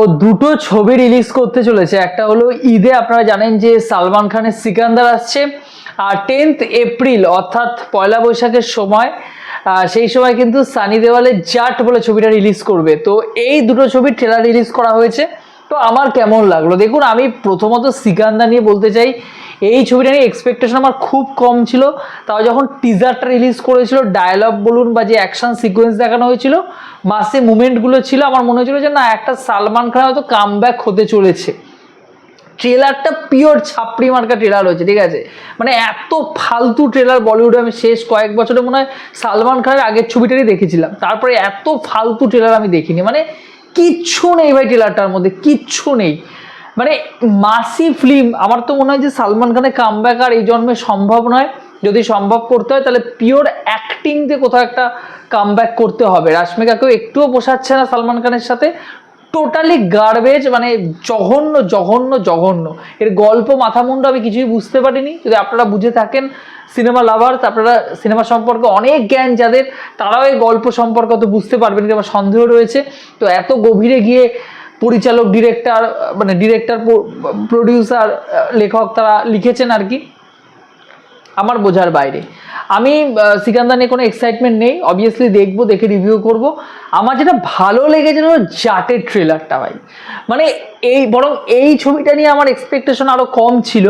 ও দুটো ছবি রিলিজ করতে চলেছে। একটা হলো ঈদে, আপনারা জানেন যে সালমান খানের সিকান্দার আসছে, আর 10th এপ্রিল অর্থাৎ পয়লা বৈশাখের সময় সেই সময় কিন্তু সানি দেওয়ালের জাট বলে ছবিটা রিলিজ করবে। তো এই দুটো ছবির ট্রেলার রিলিজ করা হয়েছে। তো আমার কেমন লাগলো দেখুন, আমি প্রথমত সিকান্দার নিয়ে বলতে চাই, এই ছবিটা নিয়ে এক্সপেকটেশন আমার খুব কম ছিল। তাও যখন টিজারটা রিলিজ করেছিল, ডায়লগ বলুন বা যে অ্যাকশন সিকোয়েন্স দেখানো হয়েছিল, মাসে মুভমেন্টগুলো ছিল, আমার মনে হয়েছিল যে না, একটা সালমান খান হয়তো কামব্যাক হতে চলেছে। ট্রেলারটা পিওর ছাপড়ি মার্কা ট্রেলার হয়েছে, ঠিক আছে। মানে এত ফালতু ট্রেলার বলিউডে আমি শেষ কয়েক বছরে মনে হয় সালমান খানের আগের ছবিটারই দেখেছিলাম, তারপরে এত ফালতু ট্রেলার আমি দেখিনি। মানে কিচ্ছু নেই ভাই ট্রেলারটার মধ্যে, কিচ্ছু নেই। মানে মাসি ফিল্ম, আমার তো মনে হয় যে সালমান খানের কামব্যাক আর এই জন্মে সম্ভব নয়। যদি সম্ভব করতে হয় তাহলে পিওর অ্যাক্টিং দিয়ে কোথাও একটা কামব্যাক করতে হবে। রাশমিকাকেও একটুও পোষাচ্ছে না সালমান খানের সাথে, টোটালি গার্বেজ, মানে জঘন্য জঘন্য জঘন্য। এর গল্প মাথামুন্ড আমি কিছুই বুঝতে পারিনি। যদি আপনারা বুঝে থাকেন, সিনেমা লাভার্স, আপনারা সিনেমা সম্পর্কে অনেক জ্ঞান যাদের, তারাও এই গল্প সম্পর্কে তো বুঝতে পারবেন কি আমার সন্দেহ রয়েছে। তো এত গভীরে গিয়ে পরিচালক, ডিরেক্টর, মানে ডিরেক্টর, প্রডিউসার, লেখক তারা লিখেছেন আর কি, আমার বোঝার বাইরে। আমি সিকান্দার নিয়ে কোনো এক্সাইটমেন্ট নেই, অবভিয়াসলি দেখবো, দেখে রিভিউ করব। আমার যেটা ভালো লেগেছে জাটের ট্রেলারটা ভাই, মানে বরং এই ছবিটা নিয়ে আমার এক্সপেকটেশন আরও কম ছিল।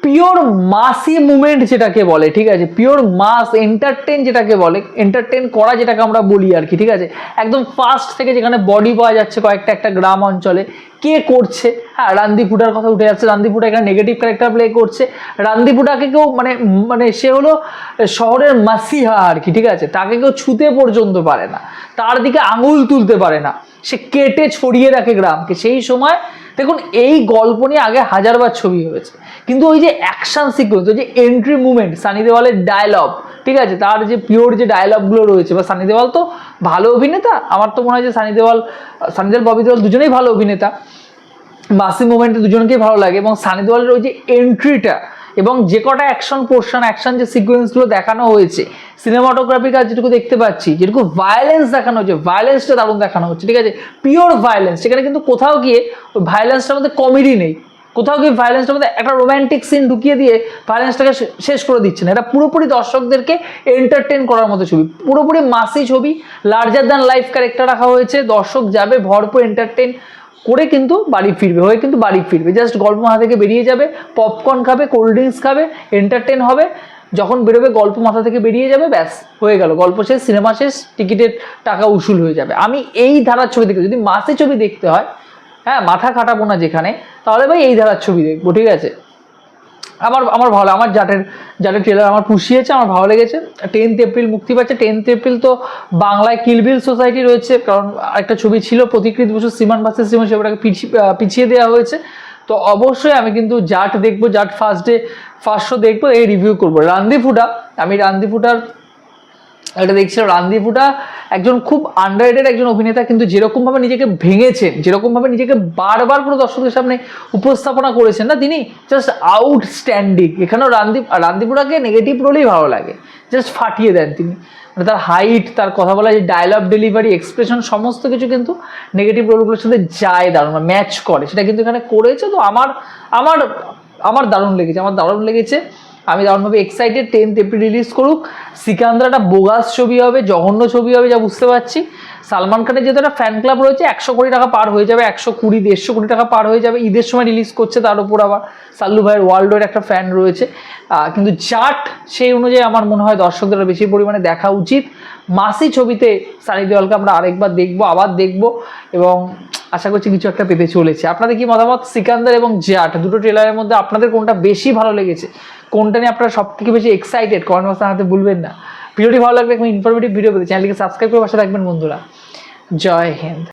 পিওর মাসি মুভমেন্ট যেটাকে বলে, ঠিক আছে, পিওর মাস এন্টারটেন যেটাকে বলে, এন্টারটেন করা যেটাকে আমরা বলি আর কি, ঠিক আছে। একদম ফার্স্ট থেকে যেখানে বডি পাওয়া যাচ্ছে কয়েকটা একটা গ্রাম অঞ্চলে, কে করছে? হ্যাঁ, রানদীপ হুডার কথা উঠে যাচ্ছে। রানদীপ হুডা এখানে নেগেটিভ ক্যারেক্টার প্লে করছে। রানদীপ হুডাকে কেউ মানে সে হলো শহরের মাসিহা আর কি, ঠিক আছে। তাকে কেউ ছুতে পর্যন্ত পারে না, তার দিকে আঙুল তুলতে পারে না, সে কেটে ছড়িয়ে রাখে গ্রামকে। সেই সময় দেখুন, এই গল্প নিয়ে আগে হাজারবার ছবি হয়েছে, কিন্তু ওই যে অ্যাকশন সিকোয়েন্স, ওই যে এন্ট্রি মুভমেন্ট, সানি দেওয়ালের ডায়লগ, ঠিক আছে, তার যে পিওর যে ডায়লগগুলো রয়েছে, বা সানি দেওয়াল তো ভালো অভিনেতা, আমার তো মনে হয় যে সানি দেওয়াল, ববি দেওয়াল দুজনেই ভালো অভিনেতা। মাসি মুভমেন্টে দুজনকেই ভালো লাগে, এবং সানি দেওয়ালের ওই যে এন্ট্রিটা এবং যে কটা অ্যাকশন পোর্শন, অ্যাকশন যে সিকোয়েন্সগুলো দেখানো হয়েছে, সিনেমাটোগ্রাফির কাজ যেটুকু দেখতে পাচ্ছি, যেটুকু ভায়োলেন্স দেখানো হচ্ছে, ভায়োলেন্সটা দারুণ দেখানো হচ্ছে, ঠিক আছে, পিওর ভায়োলেন্স। সেখানে কিন্তু কোথাও গিয়ে ওই ভায়োলেন্সটার মধ্যে কমেডি নেই, কোথাও গিয়ে ভায়োলেন্সটার মধ্যে একটা রোম্যান্টিক সিন ঢুকিয়ে দিয়ে ভায়োলেন্সটাকে শেষ করে দিচ্ছে না। এটা পুরোপুরি দর্শকদেরকে এন্টারটেন করার মতো ছবি, পুরোপুরি মাসি ছবি, লার্জার দ্যান লাইফ ক্যারেক্টার রাখা হয়েছে। দর্শক যাবে ভরপুর এন্টারটেন করে কিন্তু বাড়ি ফিরবে, হয়ে কিন্তু বাড়ি ফিরবে, জাস্ট গল্প মাথা থেকে বেরিয়ে যাবে, পপকর্ন খাবে, কোল্ড ড্রিঙ্কস খাবে, এন্টারটেন হবে। যখন বেরোবে গল্প মাথা থেকে বেরিয়ে যাবে, ব্যাস হয়ে গেল, গল্প শেষ, সিনেমা শেষ, টিকিটের টাকা উসুল হয়ে যাবে। আমি এই ধারার ছবি দেখতে, যদি মাসি ছবি দেখতে হয়, হ্যাঁ, মাথা খাটাবো না যেখানে, তাহলে ভাই এই ধারার ছবি দেখবো, ঠিক আছে। আমার ভালো, আমার জাটের ট্রেলার আমার পুষিয়েছে, আমার ভালো লেগেছে। 10th এপ্রিল মুক্তি পাচ্ছে। 10th এপ্রিল তো বাংলায় কিলবিল সোসাইটি রয়েছে, কারণ একটা ছবি ছিল প্রতিকৃত বছর সিমান ভার্সেস সিমান, সেটাকে পিছিয়ে দেওয়া হয়েছে। তো অবশ্যই আমি কিন্তু জাট দেখবো, জাট ফার্স্ট শো দেখবো, এই রিভিউ করবো। রানদীপ হুডা, আমি রানদীপ হুডার এটা দেখছিলাম। রানদীপ হুডা একজন খুব আন্ডাররেটেড একজন অভিনেতা, কিন্তু যেরকমভাবে নিজেকে ভেঙেছেন, যেরকমভাবে নিজেকে বারবার করে দর্শকদের সামনে উপস্থাপনা করেছেন না, তিনি জাস্ট আউটস্ট্যান্ডিং। এখানেও রানদীপ হুডাকে নেগেটিভ রোলেই ভালো লাগে, জাস্ট ফাটিয়ে দেন তিনি। মানে তার হাইট, তার কথা বলা, যে ডায়লগ ডেলিভারি, এক্সপ্রেশন, সমস্ত কিছু কিন্তু নেগেটিভ রোলগুলোর সাথে যায়, দারুণ ম্যাচ করে, সেটা কিন্তু এখানে করেছে। তো আমার দারুণ লেগেছে, আমি দারুণভাবে এক্সাইটেড। 10th এপ্রিল রিলিজ করুক। সিকান্দার একটা বোগাস ছবি হবে, জঘন্য ছবি হবে, যা বুঝতে পারছি। সালমান খানের যেহেতু একটা ফ্যান ক্লাব রয়েছে, 100 কোটি টাকা পার হয়ে যাবে, 120-150 কোটি টাকা পার হয়ে যাবে। ঈদের সময় রিলিজ করছে, তার উপর আবার সাল্লু ভাইয়ের ওয়ার্ল্ড ওয়াইড একটা ফ্যান রয়েছে। কিন্তু জাট সেই অনুযায়ী আমার মনে হয় দর্শকদের বেশি পরিমাণে দেখা উচিত। মাসি ছবিতে সানি দেওয়ালকে আমরা আরেকবার দেখবো, আবার দেখবো, এবং আশা করছি কিছু একটা পেতে চলেছে। আপনাদের কি মতামত? সিকান্দার এবং জাট দুটো ট্রেলারের মধ্যে আপনাদের কোনটা বেশি ভালো লেগেছে, কোনটা নিয়ে আপনারা সব থেকে বেশি এক্সাইটেড, কমেন্ট বক্সে জানাতে ভুলবেন না। ভিডিওটি ভালো লাগবে এবং ইনফরমেটিভ ভিডিও পেতে চ্যানেলকে সাবস্ক্রাইব করে পাশে রাখবেন বন্ধুরা। জয় হিন্দ।